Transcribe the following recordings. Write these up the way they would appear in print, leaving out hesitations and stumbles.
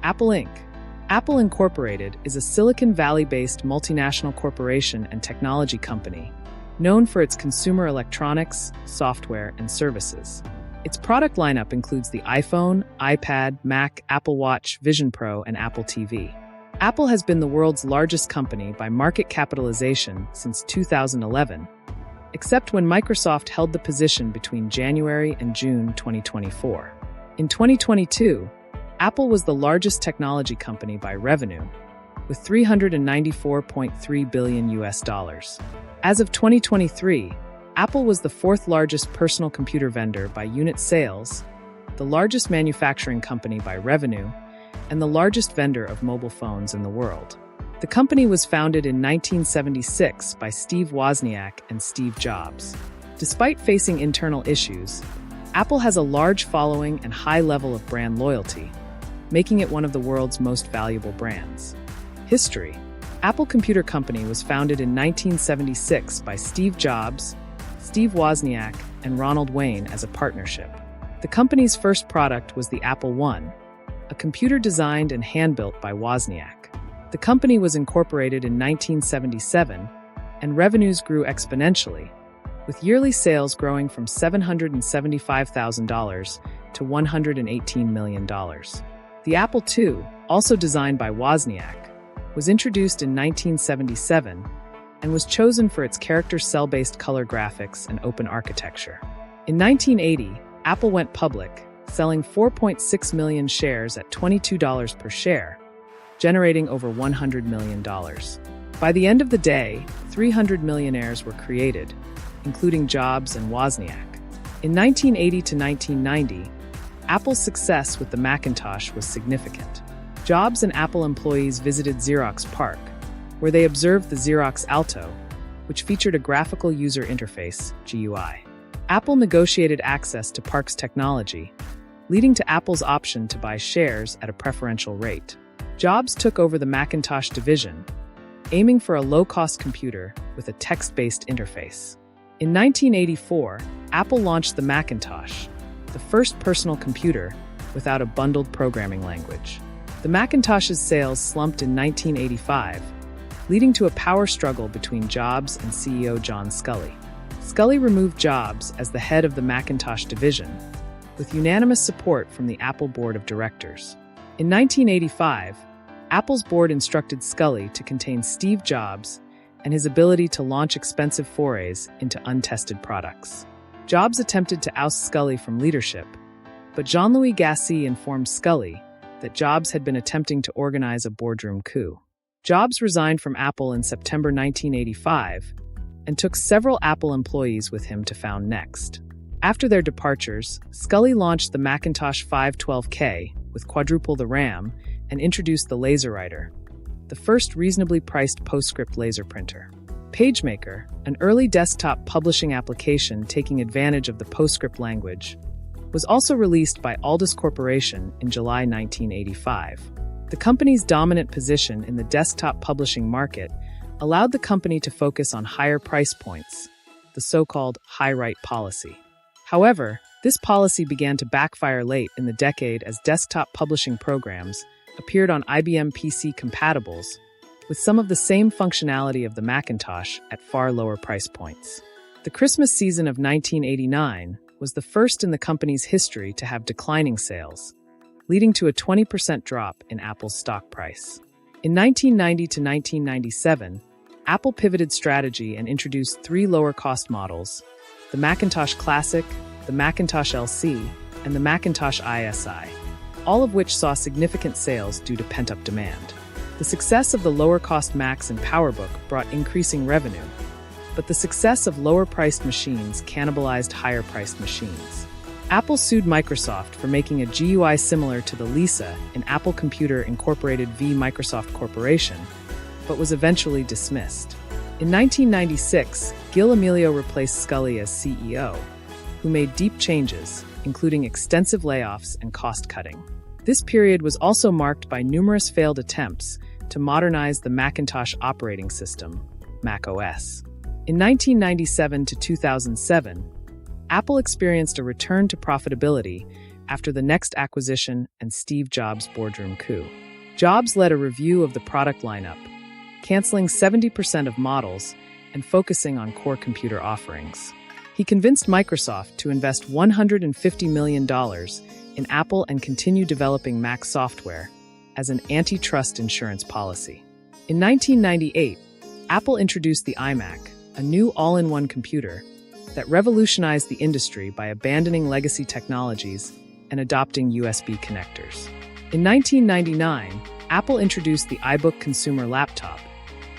Apple Inc. Apple Incorporated is a Silicon Valley-based multinational corporation and technology company known for its consumer electronics, software, and services. Its product lineup includes the iPhone, iPad, Mac, Apple Watch, Vision Pro, and Apple TV. Apple has been the world's largest company by market capitalization since 2011, except when Microsoft held the position between January and June 2024. In 2022, Apple was the largest technology company by revenue, with $394.3 billion. As of 2023, Apple was the fourth largest personal computer vendor by unit sales, the largest manufacturing company by revenue, and the largest vendor of mobile phones in the world. The company was founded in 1976 by Steve Wozniak and Steve Jobs. Despite facing internal issues, Apple has a large following and high level of brand loyalty, making it one of the world's most valuable brands. History: Apple Computer Company was founded in 1976 by Steve Jobs, Steve Wozniak, and Ronald Wayne as a partnership. The company's first product was the Apple I, a computer designed and hand-built by Wozniak. The company was incorporated in 1977, and revenues grew exponentially, with yearly sales growing from $775,000 to $118 million. The Apple II, also designed by Wozniak, was introduced in 1977 and was chosen for its character cell-based color graphics and open architecture. In 1980, Apple went public, selling 4.6 million shares at $22 per share, generating over $100 million. By the end of the day, 300 millionaires were created, including Jobs and Wozniak. In 1980 to 1990, Apple's success with the Macintosh was significant. Jobs and Apple employees visited Xerox PARC, where they observed the Xerox Alto, which featured a graphical user interface, GUI. Apple negotiated access to PARC's technology, leading to Apple's option to buy shares at a preferential rate. Jobs took over the Macintosh division, aiming for a low-cost computer with a text-based interface. In 1984, Apple launched the Macintosh, the first personal computer without a bundled programming language. The Macintosh's sales slumped in 1985, leading to a power struggle between Jobs and CEO John Sculley. Sculley removed Jobs as the head of the Macintosh division, with unanimous support from the Apple Board of Directors. In 1985, Apple's board instructed Sculley to contain Steve Jobs and his ability to launch expensive forays into untested products. Jobs attempted to oust Sculley from leadership, but Jean-Louis Gassi informed Sculley that Jobs had been attempting to organize a boardroom coup. Jobs resigned from Apple in September 1985 and took several Apple employees with him to found Next. After their departures, Sculley launched the Macintosh 512K with quadruple the RAM and introduced the LaserWriter, the first reasonably priced PostScript laser printer. PageMaker, an early desktop publishing application taking advantage of the PostScript language, was also released by Aldus Corporation in July 1985. The company's dominant position in the desktop publishing market allowed the company to focus on higher price points, the so-called high-right policy. However, this policy began to backfire late in the decade as desktop publishing programs appeared on IBM PC compatibles with some of the same functionality of the Macintosh at far lower price points. The Christmas season of 1989 was the first in the company's history to have declining sales, leading to a 20% drop in Apple's stock price. In 1990 to 1997, Apple pivoted strategy and introduced three lower-cost models: the Macintosh Classic, the Macintosh LC, and the Macintosh ISI, all of which saw significant sales due to pent-up demand. The success of the lower-cost Macs and PowerBook brought increasing revenue, but the success of lower-priced machines cannibalized higher-priced machines. Apple sued Microsoft for making a GUI similar to the Lisa in Apple Computer Incorporated v. Microsoft Corporation, but was eventually dismissed. In 1996, Gil Amelio replaced Sculley as CEO, who made deep changes, including extensive layoffs and cost-cutting. This period was also marked by numerous failed attempts to modernize the Macintosh operating system, macOS. In 1997 to 2007, Apple experienced a return to profitability, after the next acquisition and Steve Jobs' boardroom coup. Jobs led a review of the product lineup, canceling 70% of models and focusing on core computer offerings. He convinced Microsoft to invest $150 million in Apple and continue developing Mac software as an antitrust insurance policy. In 1998, Apple introduced the iMac, a new all-in-one computer that revolutionized the industry by abandoning legacy technologies and adopting USB connectors. In 1999, Apple introduced the iBook consumer laptop,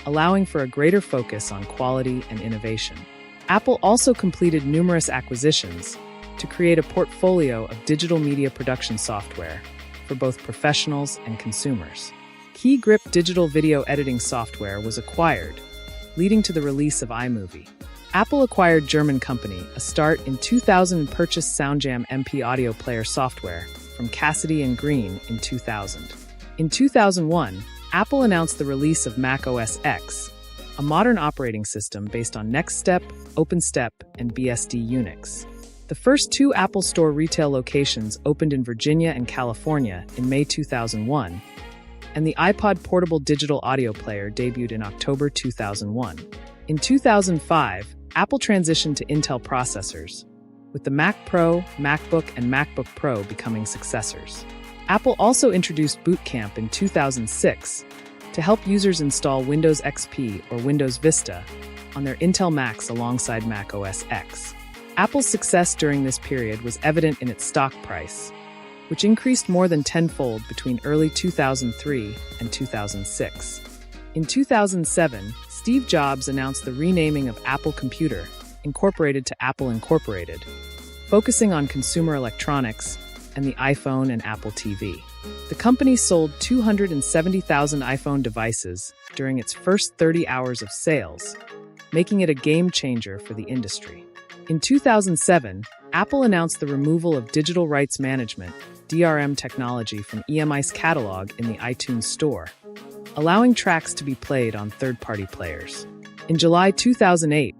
allowing for a greater focus on quality and innovation. Apple also completed numerous acquisitions to create a portfolio of digital media production software for both professionals and consumers. Key Grip digital video editing software was acquired, leading to the release of iMovie. Apple acquired German company Astart in 2000 and purchased SoundJam MP audio player software from Cassidy and Green in 2000. In 2001, Apple announced the release of Mac OS X, a modern operating system based on NextStep, OpenStep, and BSD Unix. The first 2 Apple Store retail locations opened in Virginia and California in May 2001, and the iPod portable digital audio player debuted in October 2001. In 2005, Apple transitioned to Intel processors, with the Mac Pro, MacBook, and MacBook Pro becoming successors. Apple also introduced Boot Camp in 2006 to help users install Windows XP or Windows Vista on their Intel Macs alongside Mac OS X. Apple's success during this period was evident in its stock price, which increased more than tenfold between early 2003 and 2006. In 2007, Steve Jobs announced the renaming of Apple Computer, Incorporated to Apple Incorporated, focusing on consumer electronics and the iPhone and Apple TV. The company sold 270,000 iPhone devices during its first 30 hours of sales, making it a game changer for the industry. In 2007, Apple announced the removal of digital rights management (DRM) technology from EMI's catalog in the iTunes Store, allowing tracks to be played on third-party players. In July 2008,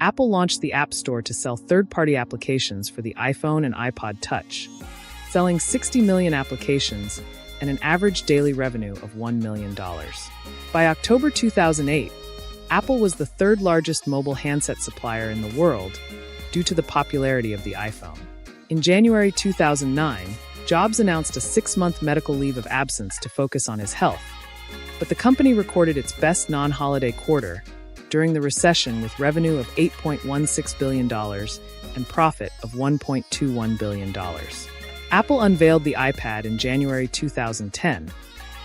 Apple launched the App Store to sell third-party applications for the iPhone and iPod Touch, selling 60 million applications and an average daily revenue of $1 million. By October 2008, Apple was the third-largest mobile handset supplier in the world due to the popularity of the iPhone. In January 2009, Jobs announced a 6-month medical leave of absence to focus on his health, but the company recorded its best non-holiday quarter during the recession with revenue of $8.16 billion and profit of $1.21 billion. Apple unveiled the iPad in January 2010,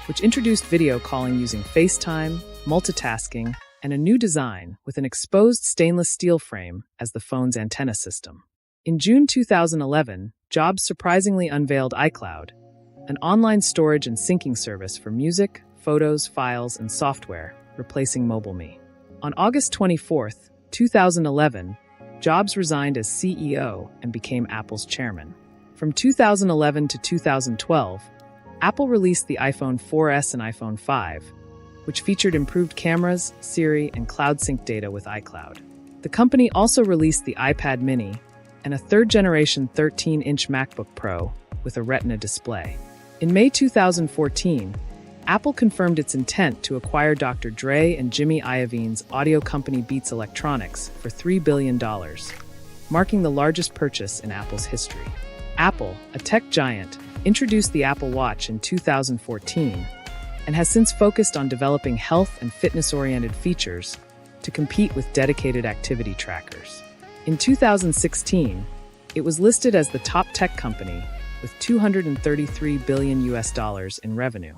which introduced video calling using FaceTime, multitasking, and a new design with an exposed stainless steel frame as the phone's antenna system. In June 2011, Jobs surprisingly unveiled iCloud, an online storage and syncing service for music, photos, files, and software, replacing MobileMe. On August 24, 2011, Jobs resigned as CEO and became Apple's chairman. From 2011 to 2012, Apple released the iPhone 4S and iPhone 5, which featured improved cameras, Siri, and cloud sync data with iCloud. The company also released the iPad mini and a third-generation 13-inch MacBook Pro with a Retina display. In May 2014, Apple confirmed its intent to acquire Dr. Dre and Jimmy Iovine's audio company Beats Electronics for $3 billion, marking the largest purchase in Apple's history. Apple, a tech giant, introduced the Apple Watch in 2014 and has since focused on developing health and fitness-oriented features to compete with dedicated activity trackers. In 2016, it was listed as the top tech company with $233 billion in revenue.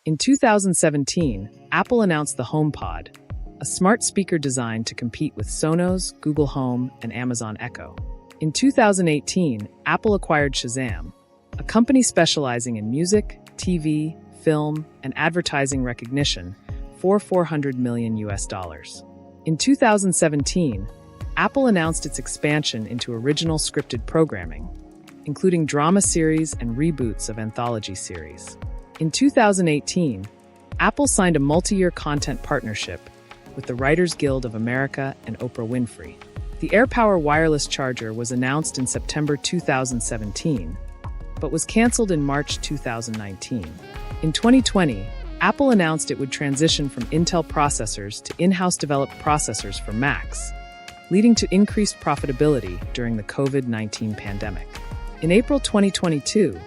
In 2017, Apple announced the HomePod, a smart speaker designed to compete with Sonos, Google Home, and Amazon Echo. In 2018, Apple acquired Shazam, a company specializing in music, TV, film, and advertising recognition, for $400 million. In 2017, Apple announced its expansion into original scripted programming, including drama series and reboots of anthology series. In 2018, Apple signed a multi-year content partnership with the Writers Guild of America and Oprah Winfrey. The AirPower wireless charger was announced in September 2017, but was canceled in March 2019. In 2020, Apple announced it would transition from Intel processors to in-house developed processors for Macs, leading to increased profitability during the COVID-19 pandemic. In April 2022,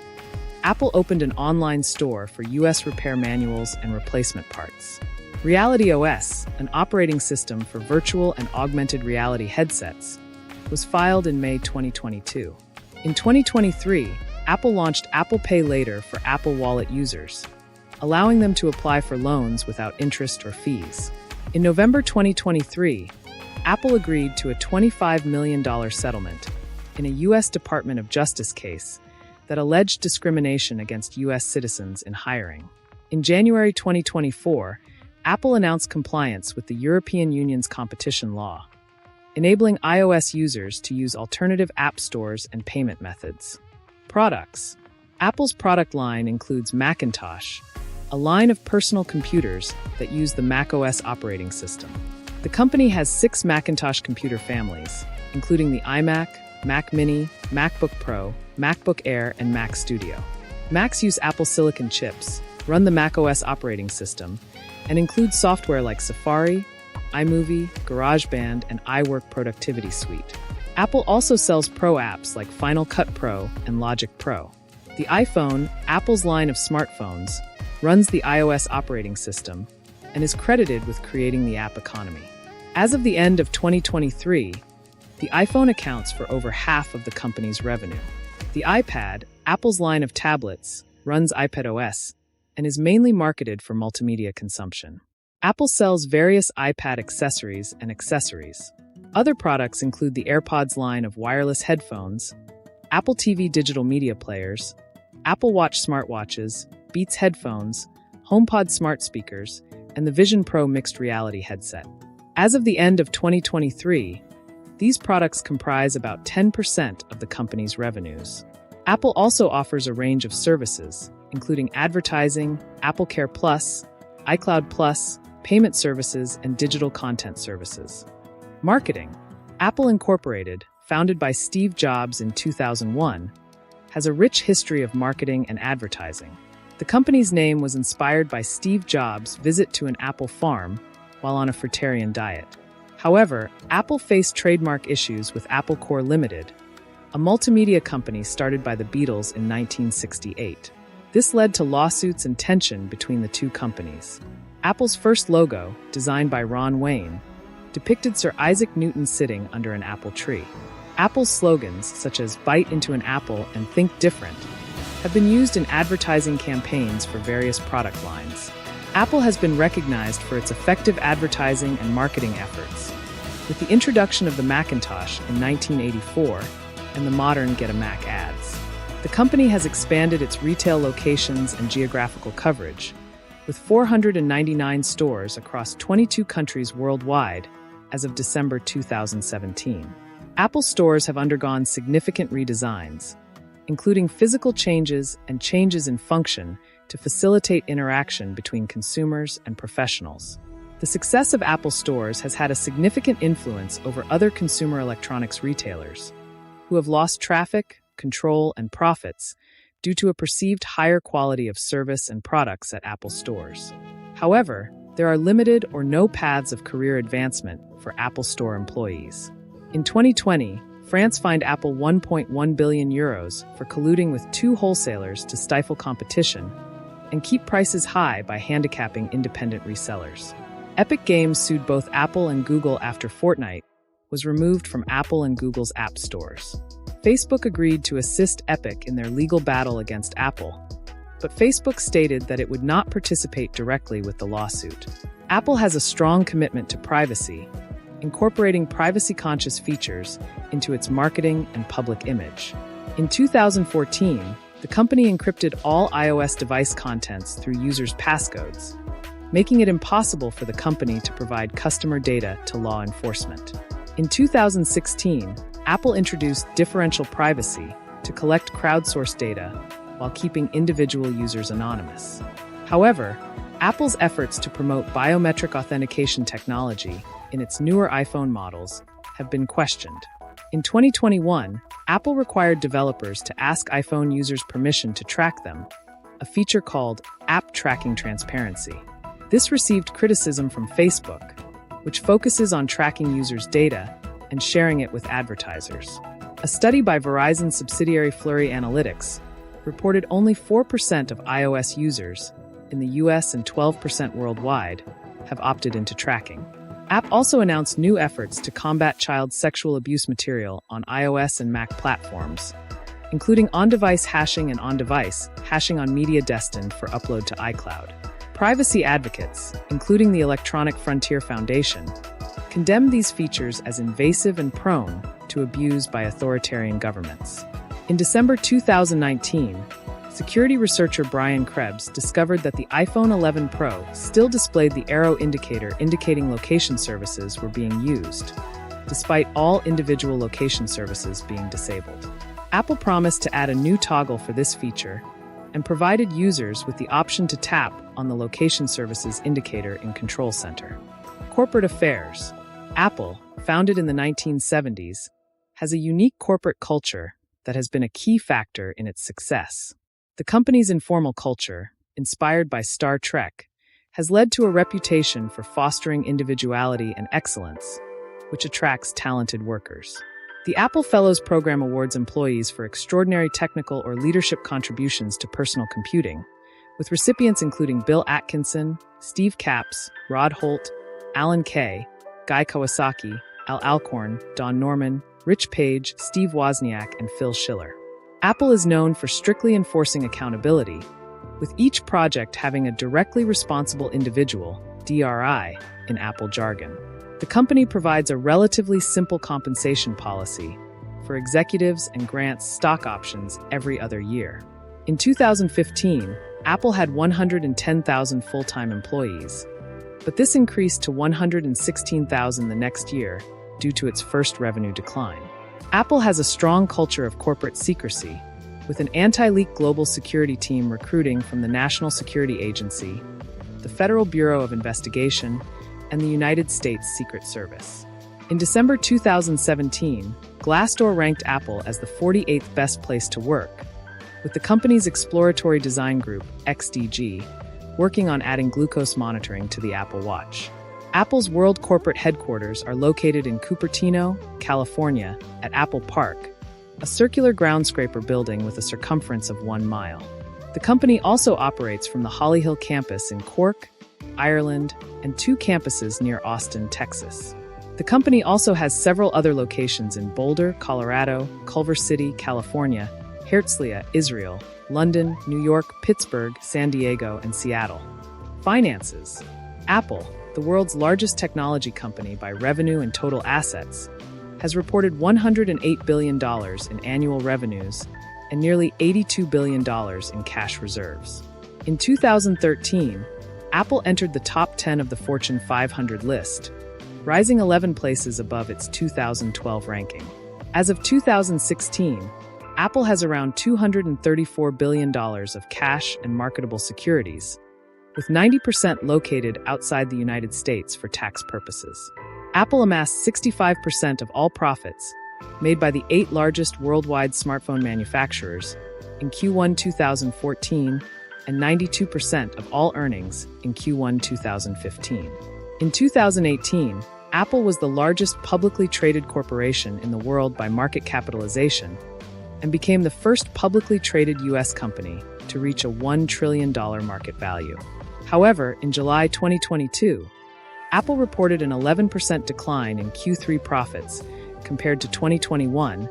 Apple opened an online store for US repair manuals and replacement parts. Reality OS, an operating system for virtual and augmented reality headsets, was filed in May 2022. In 2023, Apple launched Apple Pay Later for Apple Wallet users, allowing them to apply for loans without interest or fees. In November 2023, Apple agreed to a $25 million settlement in a U.S. Department of Justice case that alleged discrimination against U.S. citizens in hiring. In January 2024, Apple announced compliance with the European Union's competition law, enabling iOS users to use alternative app stores and payment methods. Products. Apple's product line includes Macintosh, a line of personal computers that use the macOS operating system. The company has 6 Macintosh computer families, including the iMac, Mac Mini, MacBook Pro, MacBook Air, and Mac Studio. Macs use Apple Silicon chips, run the macOS operating system, and include software like Safari, iMovie, GarageBand, and iWork Productivity Suite. Apple also sells Pro apps like Final Cut Pro and Logic Pro. The iPhone, Apple's line of smartphones, runs the iOS operating system and is credited with creating the app economy. As of the end of 2023, the iPhone accounts for over half of the company's revenue. The iPad, Apple's line of tablets, runs iPadOS and is mainly marketed for multimedia consumption. Apple sells various iPad accessories and accessories. Other products include the AirPods line of wireless headphones, Apple TV digital media players, Apple Watch smartwatches, Beats headphones, HomePod smart speakers, and the Vision Pro mixed reality headset. As of the end of 2023, these products comprise about 10% of the company's revenues. Apple also offers a range of services, including advertising, AppleCare Plus, iCloud Plus, payment services, and digital content services. Marketing. Apple Incorporated, founded by Steve Jobs in 2001, has a rich history of marketing and advertising. The company's name was inspired by Steve Jobs' visit to an apple farm while on a fruitarian diet. However, Apple faced trademark issues with Apple Corps Limited, a multimedia company started by the Beatles in 1968. This led to lawsuits and tension between the two companies. Apple's first logo, designed by Ron Wayne, depicted Sir Isaac Newton sitting under an apple tree. Apple's slogans, such as "Bite into an apple" and "Think different," have been used in advertising campaigns for various product lines. Apple has been recognized for its effective advertising and marketing efforts, with the introduction of the Macintosh in 1984 and the modern Get a Mac ads. The company has expanded its retail locations and geographical coverage, with 499 stores across 22 countries worldwide as of December 2017. Apple stores have undergone significant redesigns, including physical changes and changes in function to facilitate interaction between consumers and professionals. The success of Apple stores has had a significant influence over other consumer electronics retailers, who have lost traffic, control, and profits due to a perceived higher quality of service and products at Apple stores. However, there are limited or no paths of career advancement for Apple Store employees. In 2020, France fined Apple €1.1 billion for colluding with 2 wholesalers to stifle competition and keep prices high by handicapping independent resellers. Epic Games sued both Apple and Google after Fortnite was removed from Apple and Google's app stores. Facebook agreed to assist Epic in their legal battle against Apple, but Facebook stated that it would not participate directly with the lawsuit. Apple has a strong commitment to privacy, incorporating privacy-conscious features into its marketing and public image. In 2014, the company encrypted all iOS device contents through users' passcodes, making it impossible for the company to provide customer data to law enforcement. In 2016, Apple introduced differential privacy to collect crowdsourced data while keeping individual users anonymous. However, Apple's efforts to promote biometric authentication technology in its newer iPhone models have been questioned. In 2021, Apple required developers to ask iPhone users permission to track them, a feature called App Tracking Transparency. This received criticism from Facebook, which focuses on tracking users' data and sharing it with advertisers. A study by Verizon subsidiary Flurry Analytics reported only 4% of iOS users in the US and 12% worldwide have opted into tracking. Apple also announced new efforts to combat child sexual abuse material on iOS and Mac platforms, including on-device hashing and on-device hashing on media destined for upload to iCloud. Privacy advocates, including the Electronic Frontier Foundation, condemn these features as invasive and prone to abuse by authoritarian governments. In December 2019, security researcher Brian Krebs discovered that the iPhone 11 Pro still displayed the arrow indicator indicating location services were being used, despite all individual location services being disabled. Apple promised to add a new toggle for this feature and provided users with the option to tap on the location services indicator in Control Center. Corporate affairs. Apple, founded in the 1970s, has a unique corporate culture that has been a key factor in its success. The company's informal culture, inspired by Star Trek, has led to a reputation for fostering individuality and excellence, which attracts talented workers. The Apple Fellows Program awards employees for extraordinary technical or leadership contributions to personal computing, with recipients including Bill Atkinson, Steve Capps, Rod Holt, Alan Kay, Guy Kawasaki, Al Alcorn, Don Norman, Rich Page, Steve Wozniak, and Phil Schiller. Apple is known for strictly enforcing accountability, with each project having a directly responsible individual, DRI, in Apple jargon. The company provides a relatively simple compensation policy for executives and grants stock options every other year. In 2015, Apple had 110,000 full-time employees, but this increased to 116,000 the next year due to its first revenue decline. Apple has a strong culture of corporate secrecy, with an anti-leak global security team recruiting from the National Security Agency, the Federal Bureau of Investigation, and the United States Secret Service. In December 2017, Glassdoor ranked Apple as the 48th best place to work, with the company's exploratory design group, XDG, working on adding glucose monitoring to the Apple Watch. Apple's world corporate headquarters are located in Cupertino, California, at Apple Park, a circular groundscraper building with a circumference of 1 mile. The company also operates from the Holly Hill campus in Cork, Ireland, and 2 campuses near Austin, Texas. The company also has several other locations in Boulder, Colorado, Culver City, California, Herzliya, Israel, London, New York, Pittsburgh, San Diego, and Seattle. Finances. Apple, the world's largest technology company by revenue and total assets, has reported $108 billion in annual revenues and nearly $82 billion in cash reserves. In 2013, Apple entered the top 10 of the Fortune 500 list, rising 11 places above its 2012 ranking. As of 2016, Apple has around $234 billion of cash and marketable securities, with 90% located outside the United States for tax purposes. Apple amassed 65% of all profits made by the 8 largest worldwide smartphone manufacturers in Q1 2014 and 92% of all earnings in Q1 2015. In 2018, Apple was the largest publicly traded corporation in the world by market capitalization and became the first publicly traded U.S. company to reach a $1 trillion market value. However, in July 2022, Apple reported an 11% decline in Q3 profits compared to 2021,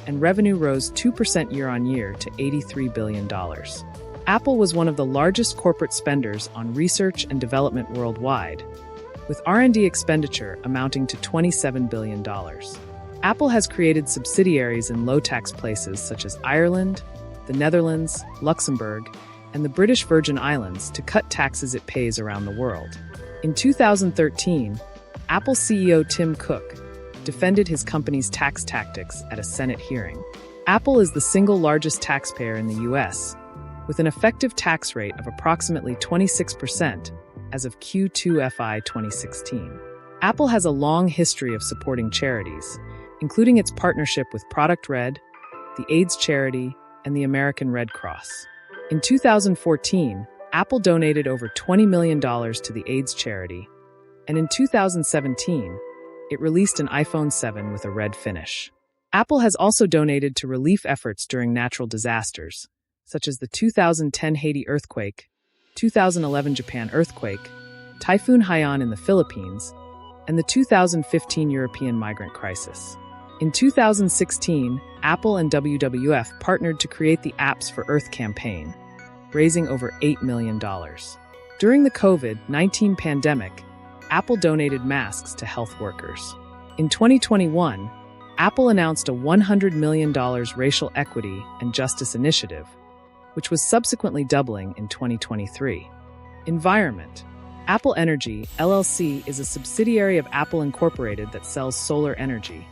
and revenue rose 2% year-on-year to $83 billion. Apple was one of the largest corporate spenders on research and development worldwide, with R&D expenditure amounting to $27 billion. Apple has created subsidiaries in low-tax places such as Ireland, the Netherlands, Luxembourg, and the British Virgin Islands to cut taxes it pays around the world. In 2013, Apple CEO Tim Cook defended his company's tax tactics at a Senate hearing. Apple is the single largest taxpayer in the U.S., with an effective tax rate of approximately 26% as of Q2 FY 2016. Apple has a long history of supporting charities, including its partnership with Product Red, the AIDS charity, and the American Red Cross. In 2014, Apple donated over $20 million to the AIDS charity, and in 2017, it released an iPhone 7 with a red finish. Apple has also donated to relief efforts during natural disasters, such as the 2010 Haiti earthquake, 2011 Japan earthquake, Typhoon Haiyan in the Philippines, and the 2015 European migrant crisis. In 2016, Apple and WWF partnered to create the Apps for Earth campaign, raising over $8 million. During the COVID-19 pandemic, Apple donated masks to health workers. In 2021, Apple announced a $100 million racial equity and justice initiative, which was subsequently doubling in 2023. Environment. Apple Energy, LLC, is a subsidiary of Apple Incorporated that sells solar energy,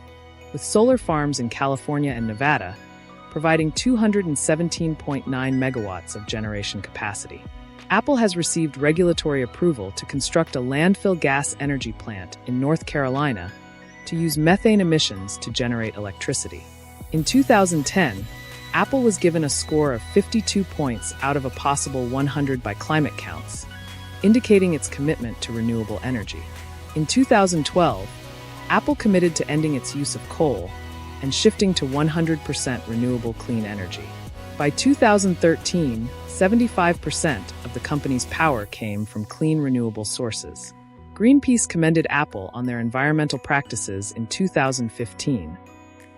with solar farms in California and Nevada, providing 217.9 megawatts of generation capacity. Apple has received regulatory approval to construct a landfill gas energy plant in North Carolina to use methane emissions to generate electricity. In 2010, Apple was given a score of 52 points out of a possible 100 by Climate Counts, indicating its commitment to renewable energy. In 2012, Apple committed to ending its use of coal and shifting to 100% renewable clean energy. By 2013, 75% of the company's power came from clean renewable sources. Greenpeace commended Apple on their environmental practices in 2015,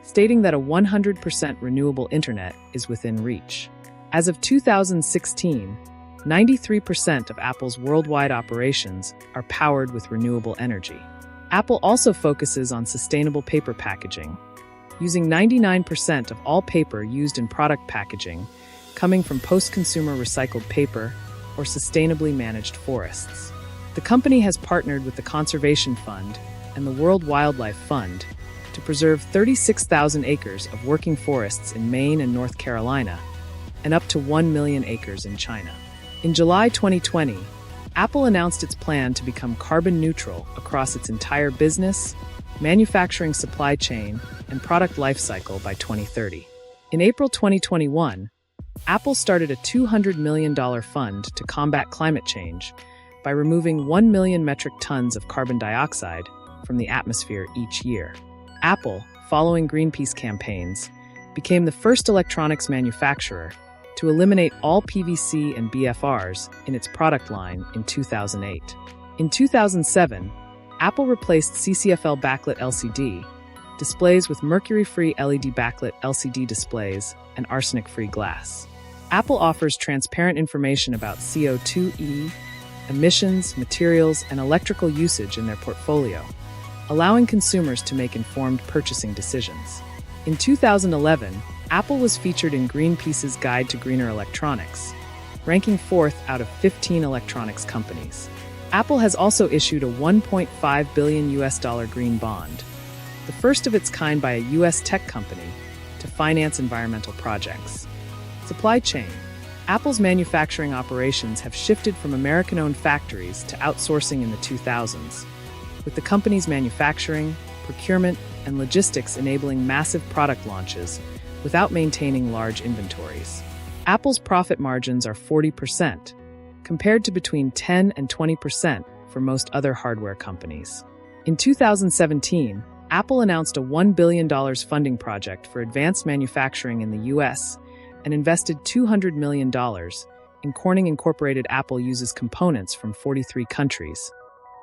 stating that a 100% renewable internet is within reach. As of 2016, 93% of Apple's worldwide operations are powered with renewable energy. Apple also focuses on sustainable paper packaging, using 99% of all paper used in product packaging coming from post-consumer recycled paper or sustainably managed forests. The company has partnered with the Conservation Fund and the World Wildlife Fund to preserve 36,000 acres of working forests in Maine and North Carolina, and up to 1 million acres in China. In July 2020, Apple announced its plan to become carbon neutral across its entire business, manufacturing supply chain, and product lifecycle by 2030. In April 2021, Apple started a $200 million fund to combat climate change by removing 1 million metric tons of carbon dioxide from the atmosphere each year. Apple, following Greenpeace campaigns, became the first electronics manufacturer to eliminate all PVC and BFRs in its product line in 2008. In 2007, Apple replaced CCFL backlit LCD displays with mercury-free LED backlit LCD displays and arsenic-free glass. Apple offers transparent information about CO2e, emissions, materials, and electrical usage in their portfolio, allowing consumers to make informed purchasing decisions. In 2011, Apple was featured in Greenpeace's Guide to Greener Electronics, ranking 4th out of 15 electronics companies. Apple has also issued a $1.5 billion green bond, the first of its kind by a U.S. tech company, to finance environmental projects. Supply chain. Apple's manufacturing operations have shifted from American-owned factories to outsourcing in the 2000s, with the company's manufacturing, procurement, and logistics enabling massive product launches without maintaining large inventories. Apple's profit margins are 40%, compared to between 10 and 20% for most other hardware companies. In 2017, Apple announced a $1 billion funding project for advanced manufacturing in the U.S. and invested $200 million in Corning Incorporated. Apple uses components from 43 countries,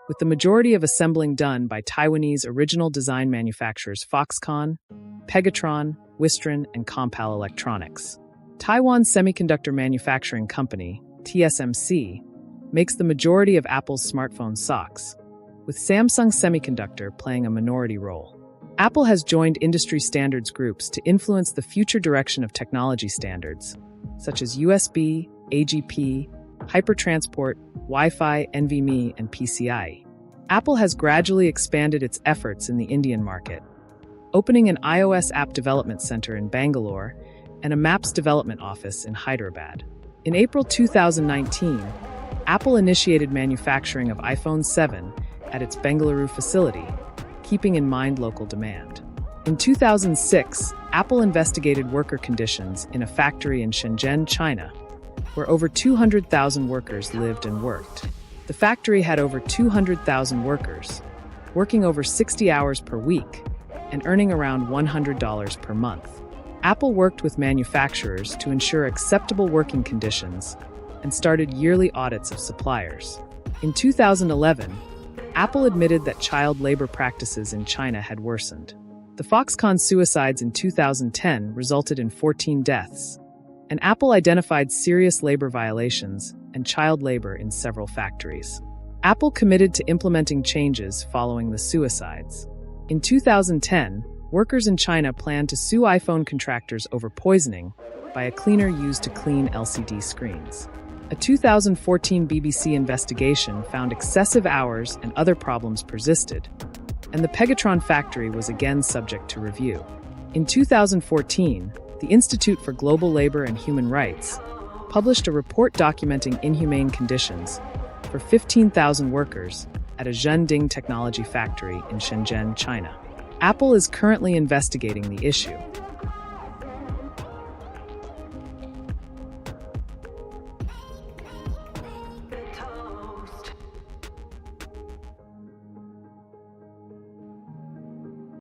with the majority of assembling done by Taiwanese original design manufacturers Foxconn, Pegatron, Wistron, and Compal Electronics. Taiwan Semiconductor Manufacturing Company, TSMC, makes the majority of Apple's smartphone SoCs, with Samsung Semiconductor playing a minority role. Apple has joined industry standards groups to influence the future direction of technology standards, such as USB, AGP, Hypertransport, Wi-Fi, NVMe, and PCIe. Apple has gradually expanded its efforts in the Indian market, opening an iOS app development center in Bangalore and a Maps development office in Hyderabad. In April 2019, Apple initiated manufacturing of iPhone 7 at its Bengaluru facility, keeping in mind local demand. In 2006, Apple investigated worker conditions in a factory in Shenzhen, China, where over 200,000 workers lived and worked. The factory had over 200,000 workers, working over 60 hours per week and earning around $100 per month. Apple worked with manufacturers to ensure acceptable working conditions and started yearly audits of suppliers. In 2011, Apple admitted that child labor practices in China had worsened. The Foxconn suicides in 2010 resulted in 14 deaths, and Apple identified serious labor violations and child labor in several factories. Apple committed to implementing changes following the suicides. In 2010, workers in China planned to sue iPhone contractors over poisoning by a cleaner used to clean LCD screens. A 2014 BBC investigation found excessive hours and other problems persisted, and the Pegatron factory was again subject to review. In 2014, the Institute for Global Labor and Human Rights published a report documenting inhumane conditions for 15,000 workers at a Zhending technology factory in Shenzhen, China. Apple is currently investigating the issue.